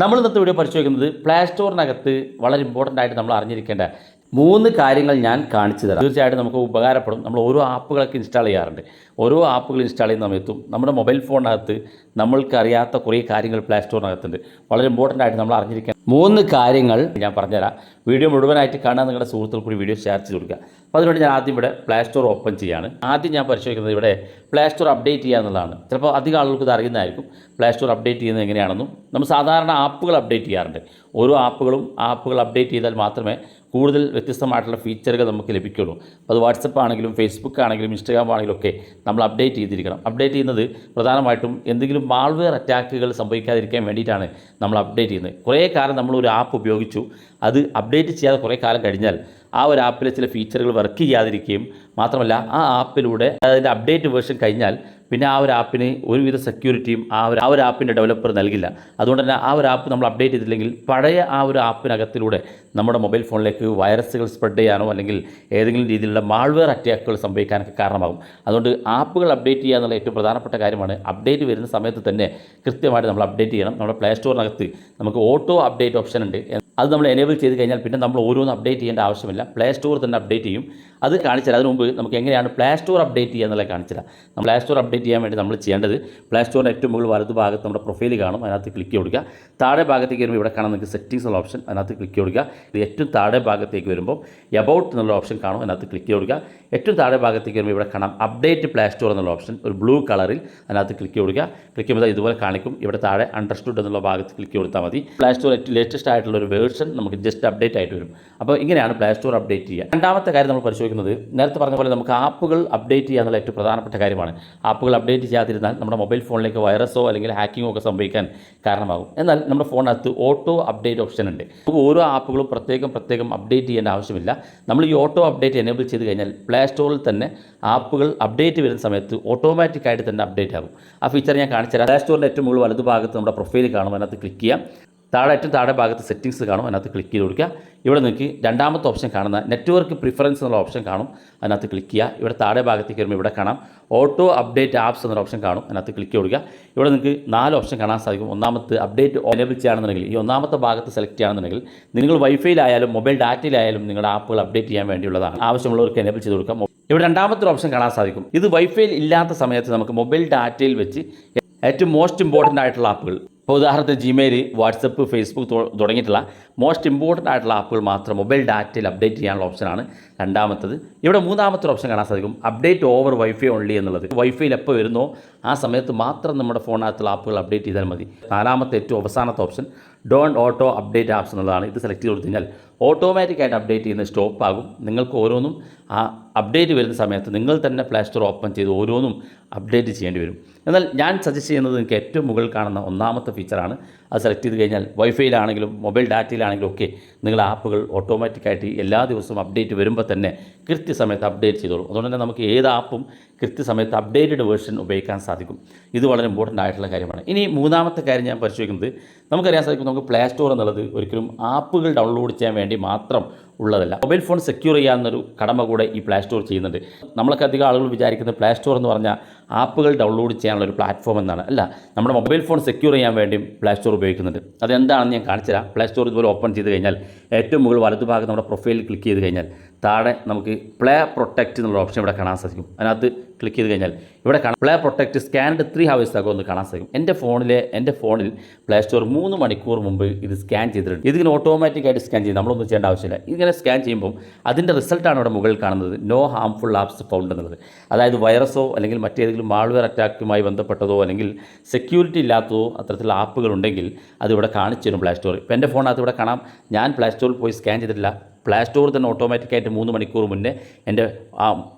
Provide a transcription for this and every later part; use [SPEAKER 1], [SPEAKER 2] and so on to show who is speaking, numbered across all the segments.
[SPEAKER 1] നമ്മൾ ഇന്നത്തെ വീഡിയോ പരിശോധിക്കുന്നത് പ്ലേ സ്റ്റോറിനകത്ത് വളരെ ഇമ്പോർട്ടൻ്റ് ആയിട്ട് നമ്മൾ അറിഞ്ഞിരിക്കേണ്ട 3 കാര്യങ്ങൾ ഞാൻ കാണിച്ചു തരാം. തീർച്ചയായിട്ടും നമുക്ക് ഉപകാരപ്പെടും. നമ്മൾ ഓരോ ആപ്പുകളൊക്കെ ഇൻസ്റ്റാൾ ചെയ്യാറുണ്ട്. ഓരോ ആപ്പുകൾ ഇൻസ്റ്റാൾ ചെയ്യുന്ന സമയത്തും നമ്മുടെ മൊബൈൽ ഫോണിനകത്ത് നമ്മൾക്കറിയാത്ത കുറേ കാര്യങ്ങൾ പ്ലേ സ്റ്റോറിനകത്തുണ്ട്. വളരെ ഇമ്പോർട്ടൻ്റ് ആയിട്ട് നമ്മൾ അറിഞ്ഞിരിക്കേണ്ട 3 കാര്യങ്ങൾ ഞാൻ പറഞ്ഞുതരാം. വീഡിയോ മുഴുവനായിട്ട് കാണാൻ നിങ്ങളുടെ സുഹൃത്തുക്കൾ കൂടി വീഡിയോ ഷെയർ ചെയ്ത് കൊടുക്കുക. അപ്പോൾ അതിനുവേണ്ടി ഞാൻ ആദ്യം ഇവിടെ പ്ലേ സ്റ്റോർ ഓപ്പൺ ചെയ്യുകയാണ്. ആദ്യം ഞാൻ പരിശോധിക്കുന്നത് ഇവിടെ പ്ലേ സ്റ്റോർ അപ്ഡേറ്റ് ചെയ്യുക എന്നുള്ളതാണ്. ചിലപ്പോൾ അധികം ആളുകൾക്ക് ഇത് അറിയുന്നതായിരിക്കും. പ്ലേ സ്റ്റോർ അപ്ഡേറ്റ് ചെയ്യുന്നത് എങ്ങനെയാണെന്നും നമ്മൾ സാധാരണ ആപ്പുകൾ അപ്ഡേറ്റ് ചെയ്യാറുണ്ട്. ഓരോ ആപ്പുകൾ അപ്ഡേറ്റ് ചെയ്താൽ മാത്രമേ കൂടുതൽ വ്യത്യസ്തമായിട്ടുള്ള ഫീച്ചറുകൾ നമുക്ക് ലഭിക്കുള്ളൂ. അപ്പോൾ അത് വാട്സപ്പ് ആണെങ്കിലും ഫേസ്ബുക്ക് ആണെങ്കിലും ഇൻസ്റ്റാഗ്രാം ആണെങ്കിലും ഒക്കെ നമ്മൾ അപ്ഡേറ്റ് ചെയ്തിരിക്കണം. അപ്ഡേറ്റ് ചെയ്യുന്നത് പ്രധാനമായിട്ടും എന്തെങ്കിലും മാൾവെയർ അറ്റാക്കുകൾ സംഭവിക്കാതിരിക്കാൻ വേണ്ടിയിട്ടാണ് നമ്മൾ അപ്ഡേറ്റ് ചെയ്യുന്നത്. കുറേ കാലം നമ്മൾ ഒരു ആപ്പ് ഉപയോഗിച്ചു, അത് അപ്ഡേറ്റ് ചെയ്യാതെ കുറേ കാലം കഴിഞ്ഞാൽ ആ ഒരു ആപ്പിലെ ചില ഫീച്ചറുകൾ വർക്ക് ചെയ്യാതിരിക്കുകയും മാത്രമല്ല ആ ആപ്പിലൂടെ അതിൻ്റെ അപ്ഡേറ്റ് വേർഷൻ കഴിഞ്ഞാൽ പിന്നെ ആ ഒരു ആപ്പിന് ഒരുവിധ സെക്യൂരിറ്റിയും ആ ഒരു ആപ്പിൻ്റെ ഡെവലപ്പർ നൽകില്ല. അതുകൊണ്ട് തന്നെ ആ ഒരു ആപ്പ് നമ്മൾ അപ്ഡേറ്റ് ചെയ്തില്ലെങ്കിൽ പഴയ ആ ഒരു ആപ്പിനകത്തിലൂടെ നമ്മുടെ മൊബൈൽ ഫോണിലേക്ക് വൈറസുകൾ സ്പ്രെഡ് ചെയ്യാനോ അല്ലെങ്കിൽ ഏതെങ്കിലും രീതിയിലുള്ള മാൾവെയർ അറ്റാക്കുകൾ സംഭവിക്കാനൊക്കെ കാരണമാകും. അതുകൊണ്ട് ആപ്പുകൾ അപ്ഡേറ്റ് ചെയ്യുക എന്നുള്ള ഏറ്റവും പ്രധാനപ്പെട്ട കാര്യമാണ്. അപ്ഡേറ്റ് വരുന്ന സമയത്ത് തന്നെ കൃത്യമായിട്ട് നമ്മൾ അപ്ഡേറ്റ് ചെയ്യണം. നമ്മുടെ പ്ലേ സ്റ്റോറിനകത്ത് നമുക്ക് ഓട്ടോ അപ്ഡേറ്റ് ഓപ്ഷൻ ഉണ്ട്. അത് നമ്മൾ എനേബിൾ ചെയ്ത് കഴിഞ്ഞാൽ പിന്നെ നമ്മൾ ഓരോന്ന് അപ്ഡേറ്റ് ചെയ്യേണ്ട ആവശ്യമില്ല. പ്ലേ സ്റ്റോർ തന്നെ അപ്ഡേറ്റ് ചെയ്യും. അത് കാണിച്ചുതരാം. അതിന് മുമ്പ് നമുക്ക് എങ്ങനെയാണ് പ്ലേ സ്റ്റോർ അപ്ഡേറ്റ് ചെയ്യുക എന്നുള്ളത് കാണിച്ചുതരാം. പ്ലേ സ്റ്റോർ അപ്ഡേറ്റ് ചെയ്യാൻ വേണ്ടി നമ്മൾ ചെയ്യേണ്ടത് പ്ലേ സ്റ്റോറിൻ്റെ ഏറ്റവും മുകളിൽ വലതു ഭാഗത്ത് നമ്മുടെ പ്രൊഫൈൽ കാണും. അതിനകത്ത് ക്ലിക്ക് കൊടുക്കുക. താഴെ ഭാഗത്തേക്ക് വരുമ്പോൾ ഇവിടെ കാണാൻ നിങ്ങൾക്ക് സെറ്റിംഗ്സ് ഉള്ള ഓപ്ഷൻ, അതിനകത്ത് ക്ലിക്ക് കൊടുക്കുക. ഇത് ഏറ്റവും താഴെ ഭാഗത്തേക്ക് വരുമ്പോൾ എബൌട്ട് എന്നുള്ള ഓപ്ഷൻ കാണും. അതിനകത്ത് ക്ലിക്ക് കൊടുക്കുക. ഏറ്റവും താഴെ ഭാഗത്തേക്ക് വരുമ്പോൾ ഇവിടെ കാണാം അപ്ഡേറ്റ് പ്ലേ സ്റ്റോർ എന്നുള്ള ഓപ്ഷൻ, ഒരു ബ്ലൂ കളറിൽ. അതിനകത്ത് ക്ലിക്ക് കൊടുക്കുക. ക്ലിക്ക് ചെയ്യുമ്പോൾ ഇതുപോലെ കാണിക്കും. ഇവിടെ താഴെ അണ്ടർസ്റ്റുഡ് എന്നുള്ള ഭാഗത്ത് ക്ലിക്ക് കൊടുത്താൽ മതി. പ്ലേ സ്റ്റോർ ഏറ്റവും ലേറ്റസ്റ്റ് ആയിട്ടുള്ള ഒരു വേർഷൻ നമുക്ക് ജസ്റ്റ് അപ്ഡേറ്റ് ആയിട്ട് വരും. അപ്പോൾ ഇങ്ങനെയാണ് പ്ലേ സ്റ്റോർ അപ്ഡേറ്റ് ചെയ്യുക. രണ്ടാമത്തെ കാര്യം നമ്മൾ പരിശോധിക്കുന്നത് നേരത്തെ പറഞ്ഞ പോലെ നമുക്ക് ആപ്പുകൾ അപ്ഡേറ്റ് ചെയ്യുക എന്നുള്ള ഏറ്റവും പ്രധാനപ്പെട്ട കാര്യമാണ്. ആപ്പുകൾ അപ്ഡേറ്റ് ചെയ്യാതിരുന്നാൽ നമ്മുടെ മൊബൈൽ ഫോണിലേക്ക് വൈറസോ അല്ലെങ്കിൽ ഹാക്കിങ്ങോ ഒക്കെ സംഭവിക്കാൻ കാരണമാകും. എന്നാൽ നമ്മുടെ ഫോണിനകത്ത് ഓട്ടോ അപ്ഡേറ്റ് ഓപ്ഷൻ ഉണ്ട്. നമുക്ക് ഓരോ ആപ്പുകളും പ്രത്യേകം അപ്ഡേറ്റ് ചെയ്യേണ്ട ആവശ്യമില്ല. നമ്മൾ ഈ ഓട്ടോ അപ്ഡേറ്റ് എനേബിൾ ചെയ്ത് കഴിഞ്ഞാൽ പ്ലേ സ്റ്റോറിൽ തന്നെ ആപ്പുകൾ അപ്ഡേറ്റ് വരുന്ന സമയത്ത് ഓട്ടോമാറ്റിക്കായിട്ട് തന്നെ അപ്ഡേറ്റ് ആകും. ആ ഫീച്ചർ ഞാൻ കാണിച്ചുതരാം. പ്ലേ സ്റ്റോറിൻ്റെ ഏറ്റവും മുകളിൽ വലതു ഭാഗത്ത് നമ്മുടെ പ്രൊഫൈൽ കാണും. അതിനകത്ത് ക്ലിക്ക് ചെയ്യാം. ഏറ്റവും താഴെ ഭാഗത്ത് സെറ്റിംഗ്സ് കാണും. അതിനകത്ത് ക്ലിക്ക് ചെയ്ത് കൊടുക്കുക. ഇവിടെ നിങ്ങൾക്ക് രണ്ടാമത്തെ ഓപ്ഷൻ കാണുന്ന നെറ്റ്വർക്ക് പ്രിഫറൻസ് എന്നുള്ള ഓപ്ഷൻ കാണും. അതിനകത്ത് ക്ലിക്ക് ചെയ്യുക. ഇവിടെ താഴെ ഭാഗത്തേക്ക് വരുമ്പോൾ ഇവിടെ കാണാം ഓട്ടോ അപ്ഡേറ്റ് ആപ്സ് എന്നൊരു ഓപ്ഷൻ കാണും. അതിനകത്ത് ക്ലിക്ക് കൊടുക്കുക. ഇവിടെ നിങ്ങൾക്ക് 4 ഓപ്ഷൻ കാണാൻ സാധിക്കും. ഒന്നാമത്തെ അപ്ഡേറ്റ് എനേബിൾ ചെയ്യുകയാണെന്നുണ്ടെങ്കിൽ ഈ ഒന്നാമത്തെ ഭാഗത്ത് സെലക്ട് ചെയ്യുകയാണെന്നുണ്ടെങ്കിൽ നിങ്ങൾ വൈഫൈയിലായാലും മൊബൈൽ ഡാറ്റയിലായാലും നിങ്ങളുടെ ആപ്പുകൾ അപ്ഡേറ്റ് ചെയ്യാൻ വേണ്ടിയുള്ളതാണ്. ആവശ്യമുള്ളവർക്ക് എനേബിൾ ചെയ്ത് കൊടുക്കാം. ഇവിടെ രണ്ടാമത്തെ ഓപ്ഷൻ കാണാൻ സാധിക്കും. ഇത് വൈഫൈയിൽ ഇല്ലാത്ത സമയത്ത് നമുക്ക് മൊബൈൽ ഡാറ്റയിൽ വെച്ച് ഏറ്റവും മോസ്റ്റ് ഇമ്പോർട്ടൻ്റ് ആയിട്ടുള്ള ആപ്പുകൾ, ഇപ്പോൾ ഉദാഹരണത്തിന് ജിമെയിൽ, വാട്സപ്പ്, ഫേസ്ബുക്ക് തുടങ്ങിയിട്ടുള്ള മോസ്റ്റ് ഇമ്പോർട്ടൻ്റ് ആയിട്ടുള്ള ആപ്പുകൾ മാത്രം മൊബൈൽ ഡാറ്റയിൽ അപ്ഡേറ്റ് ചെയ്യാനുള്ള ഓപ്ഷനാണ് രണ്ടാമത്തത്. ഇവിടെ മൂന്നാമത്തെ ഓപ്ഷൻ കാണാൻ സാധിക്കും അപ്ഡേറ്റ് ഓവർ വൈഫൈ ഓൺലി എന്നുള്ളത്. വൈഫൈയിൽ എപ്പോൾ വരുന്നോ ആ സമയത്ത് മാത്രം നമ്മുടെ ഫോണിനകത്തുള്ള ആപ്പുകൾ അപ്ഡേറ്റ് ചെയ്താൽ മതി. നാലാമത്തെ ഏറ്റവും അവസാനത്തെ option don't auto update apps എന്നുള്ളതാണ്. ഇത് സെലക്ട് ചെയ്ത് കൊടുത്തു കഴിഞ്ഞാൽ ഓട്ടോമാറ്റിക്കായിട്ട് അപ്ഡേറ്റ് ചെയ്യുന്നത് സ്റ്റോപ്പ് ആകും. നിങ്ങൾക്ക് ഓരോന്നും ആ അപ്ഡേറ്റ് വരുന്ന സമയത്ത് നിങ്ങൾ തന്നെ പ്ലേ സ്റ്റോർ ഓപ്പൺ ചെയ്ത് ഓരോന്നും അപ്ഡേറ്റ് ചെയ്യേണ്ടി വരും. എന്നാൽ ഞാൻ സജസ്റ്റ് ചെയ്യുന്നത് നിങ്ങൾക്ക് ഏറ്റവും മുകളിൽ കാണുന്ന ഒന്നാമത്തെ ഫീച്ചറാണ്. അത് സെലക്ട് ചെയ്ത് കഴിഞ്ഞാൽ വൈഫൈയിലാണെങ്കിലും മൊബൈൽ ഡാറ്റയിലാണെങ്കിലും ഒക്കെ നിങ്ങൾ ആപ്പുകൾ ഓട്ടോമാറ്റിക്കായിട്ട് എല്ലാ ദിവസവും അപ്ഡേറ്റ് വരുമ്പോൾ തന്നെ കൃത്യസമയത്ത് അപ്ഡേറ്റ് ചെയ്തോളും. അതുകൊണ്ട് തന്നെ നമുക്ക് ഏത് ആപ്പും കൃത്യസമയത്ത് അപ്ഡേറ്റഡ് വേർഷൻ ഉപയോഗിക്കാൻ സാധിക്കും. ഇത് വളരെ ഇമ്പോർട്ടൻ്റ് ആയിട്ടുള്ള കാര്യമാണ്. ഇനി മൂന്നാമത്തെ കാര്യം ഞാൻ പരിശോധിക്കുന്നത് നമുക്കറിയാൻ സാധിക്കും നമുക്ക് പ്ലേ സ്റ്റോർ എന്നുള്ളത് ഒരിക്കലും ആപ്പുകൾ ഡൗൺലോഡ് ചെയ്യാൻ വേണ്ടി മാത്രം ഉള്ളതല്ല. മൊബൈൽ ഫോൺ സെക്യൂർ ചെയ്യാവുന്നൊരു കടമ കൂടെ ഈ പ്ലേ സ്റ്റോർ ചെയ്യുന്നുണ്ട്. നമ്മളൊക്കെ അധികം ആളുകൾ വിചാരിക്കുന്നത് പ്ലേ സ്റ്റോർ എന്ന് പറഞ്ഞാൽ ആപ്പുകൾ ഡൗൺലോഡ് ചെയ്യാനുള്ള ഒരു പ്ലാറ്റ്ഫോം എന്നാണ്. അല്ല, നമ്മുടെ മൊബൈൽ ഫോൺ സെക്യൂർ ചെയ്യാൻ വേണ്ടിയും പ്ലേ സ്റ്റോർ ഉപയോഗിക്കുന്നുണ്ട്. അതെന്താണെന്ന് ഞാൻ കാണിച്ചു തരാം. പ്ലേ സ്റ്റോർ ഇതുപോലെ ഓപ്പൺ ചെയ്ത് കഴിഞ്ഞാൽ ഏറ്റവും മുകളിൽ വലതുഭാഗത്ത് നമ്മുടെ പ്രൊഫൈലിൽ ക്ലിക്ക് ചെയ്ത് കഴിഞ്ഞാൽ താഴെ നമുക്ക് പ്ലേ പ്രൊട്ടക്റ്റ് എന്നുള്ള ഓപ്ഷൻ ഇവിടെ കാണാൻ സാധിക്കും. അതിനകത്ത് ക്ലിക്ക് ചെയ്ത് കഴിഞ്ഞാൽ ഇവിടെ കാണാം play protect scanned 3 hours ago എന്ന് കാണാൻ സാധിക്കും. എൻ്റെ ഫോണിൽ പ്ലേ സ്റ്റോർ 3 മണിക്കൂർ മുമ്പ് ഇത് സ്കാൻ ചെയ്തിട്ടുണ്ട്. ഇതിങ്ങനെ ഓട്ടോമാറ്റിക്കായിട്ട് സ്കാൻ ചെയ്യും, നമ്മളൊന്നും ചെയ്യേണ്ട ആവശ്യമില്ല. ഇങ്ങനെ സ്കാൻ ചെയ്യുമ്പോൾ അതിൻ്റെ റിസൾട്ടാണ് ഇവിടെ മുകളിൽ കാണുന്നത് നോ ഹാംഫുൾ ആപ്സ് ഫൗണ്ട് എന്നുള്ളത്. അതായത് വൈറസോ അല്ലെങ്കിൽ മറ്റേതെങ്കിലും മാൾവെയർ അറ്റാക്കുമായി ബന്ധപ്പെട്ടതോ അല്ലെങ്കിൽ സെക്യൂരിറ്റി ഇല്ലാത്തതോ അത്തരത്തിലുള്ള ആപ്പുകൾ ഉണ്ടെങ്കിൽ അതിവിടെ കാണിച്ചു തരും പ്ലേ സ്റ്റോർ. ഇപ്പോൾ എൻ്റെ ഫോണിനകത്ത് ഇവിടെ കാണാം ഞാൻ പ്ലേ സ്റ്റോറിൽ പോയി സ്കാൻ ചെയ്തിട്ടില്ല. പ്ലേ സ്റ്റോർ തന്നെ ഓട്ടോമാറ്റിക്കായിട്ട് 3 മണിക്കൂർ മുന്നേ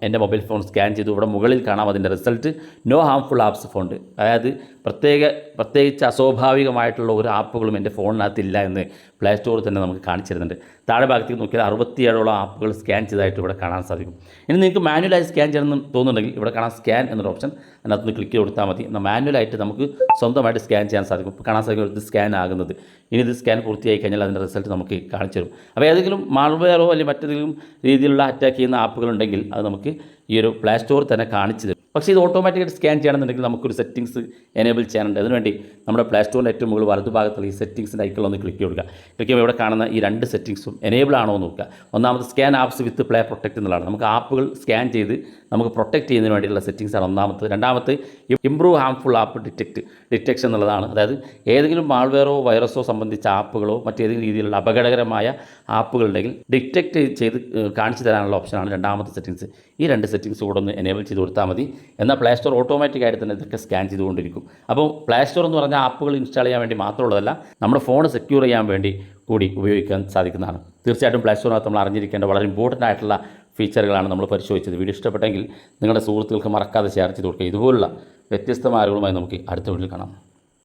[SPEAKER 1] എൻ്റെ മൊബൈൽ ഫോൺ സ്കാൻ ചെയ്തു. ഇവിടെ മുകളിൽ കാണാം അതിൻ്റെ result no harmful apps found. അതായത് പ്രത്യേകിച്ച് അസ്വാഭാവികമായിട്ടുള്ള ഒരു ആപ്പുകളും എൻ്റെ ഫോണിനകത്തില്ല എന്ന് പ്ലേ സ്റ്റോർ തന്നെ നമുക്ക് കാണിച്ചു തരുന്നുണ്ട്. താഴെ ഭാഗത്തേക്ക് നോക്കിയാൽ 67ഓളം ആപ്പുകൾ സ്കാൻ ചെയ്തതായിട്ട് ഇവിടെ കാണാൻ സാധിക്കും. ഇനി നിങ്ങൾക്ക് മാനുവലായി സ്കാൻ ചെയ്യണമെന്ന് തോന്നുന്നുണ്ടെങ്കിൽ ഇവിടെ കാണാം സ്കാൻ എന്നൊരു ഓപ്ഷൻ. അതിനകത്ത് ക്ലിക്ക് കൊടുത്താൽ മതി. എന്നാൽ മാനുവലായിട്ട് നമുക്ക് സ്വന്തമായിട്ട് സ്കാൻ ചെയ്യാൻ സാധിക്കും. ഇപ്പോൾ കാണാൻ സാധിക്കും ഇത് സ്കാൻ ആകുന്നത്. ഇനി ഇത് സ്കാൻ പൂർത്തിയായി കഴിഞ്ഞാൽ അതിൻ്റെ റിസൾട്ട് നമുക്ക് കാണിച്ചു തരും. അപ്പോൾ ഏതെങ്കിലും മാൾവെയറോ അല്ലെങ്കിൽ മറ്റേതെങ്കിലും രീതിയിലുള്ള അറ്റാക്ക് ചെയ്യുന്ന ആപ്പുകളുണ്ടെങ്കിൽ അത് നമുക്ക് ഈ ഒരു പ്ലേ സ്റ്റോർ തന്നെ കാണിച്ചു തരും. പക്ഷേ ഇത് ഓട്ടോമാറ്റിക്കായിട്ട് സ്കാൻ ചെയ്യണമെന്നുണ്ടെങ്കിൽ നമുക്കൊരു സെറ്റിംഗ്സ് എനേബിൾ ചെയ്യാനുണ്ട്. അതിനുവേണ്ടി നമ്മുടെ പ്ലേ സ്റ്റോറിൻ്റെ ഏറ്റവും മുകളിൽ വലതുഭാഗത്തുള്ള ഈ സെറ്റിംഗ്സിൻ്റെ ഐക്കണിലൊന്ന് ക്ലിക്ക് കൊടുക്കുക. ക്ലിക്ക് ചെയ്യുമ്പോൾ ഇവിടെ കാണുന്ന ഈ 2 സെറ്റിംഗ്സും എനേബിൾ ആണോ എന്ന് നോക്കുക. ഒന്നാമത് സ്കാൻ ആപ്സ് വിത്ത് പ്ലേ പ്രൊട്ടക്റ്റ് എന്നുള്ളതാണ്. നമുക്ക് ആപ്പുകൾ സ്കാൻ ചെയ്ത് നമുക്ക് പ്രൊട്ടക്റ്റ് ചെയ്യുന്നതിന് വേണ്ടിയുള്ള സെറ്റിംഗ്സാണ് ഒന്നാമത്. രണ്ടാമത്തെ ഇംപ്രൂവ് ഹാംഫുൾ ആപ്പ് ഡിറ്റക്ഷൻ എന്നുള്ളതാണ്. അതായത് ഏതെങ്കിലും മാൾവെയറോ വൈറസോ സംബന്ധിച്ച ആപ്പുകളോ മറ്റേതെങ്കിലും രീതിയിലുള്ള അപകടകരമായ ആപ്പുകളുണ്ടെങ്കിൽ ഡിറ്റക്റ്റ് ചെയ്ത് കാണിച്ചു തരാനുള്ള ഓപ്ഷനാണ് രണ്ടാമത്തെ സെറ്റിംഗ്സ്. ഈ 2 സെറ്റിംഗ്സ് കൂടെ ഒന്ന് എനേബിൾ ചെയ്ത് കൊടുത്താൽ മതി. എന്നാൽ പ്ലേ സ്റ്റോർ ഓട്ടോമാറ്റിക്കായിട്ട് തന്നെ ഇതൊക്കെ സ്കാൻ ചെയ്തുകൊണ്ടിരിക്കും. അപ്പോൾ പ്ലേ സ്റ്റോർ എന്ന് പറഞ്ഞാൽ ആപ്പുകൾ ഇൻസ്റ്റാൾ ചെയ്യാൻ വേണ്ടി മാത്രമുള്ളതല്ല, നമ്മുടെ ഫോൺ സെക്യൂർ ചെയ്യാൻ വേണ്ടി കൂടി ഉപയോഗിക്കാൻ സാധിക്കുന്നതാണ്. തീർച്ചയായിട്ടും പ്ലേ സ്റ്റോറിനകത്ത് നമ്മൾ അറിഞ്ഞിരിക്കേണ്ട വളരെ ഇമ്പോർട്ടൻ്റ് ആയിട്ടുള്ള ഫീച്ചറുകളാണ് നമ്മൾ പരിശോധിച്ചത്. വീഡിയോ ഇഷ്ടപ്പെട്ടെങ്കിൽ നിങ്ങളുടെ സുഹൃത്തുക്കൾക്ക് മറക്കാതെ ഷെയർ ചെയ്ത് കൊടുക്കുക. ഇതുപോലുള്ള വ്യത്യസ്തമായ അറിവുകളുമായി നമുക്ക് അടുത്ത വീഡിയോയിൽ കാണാം.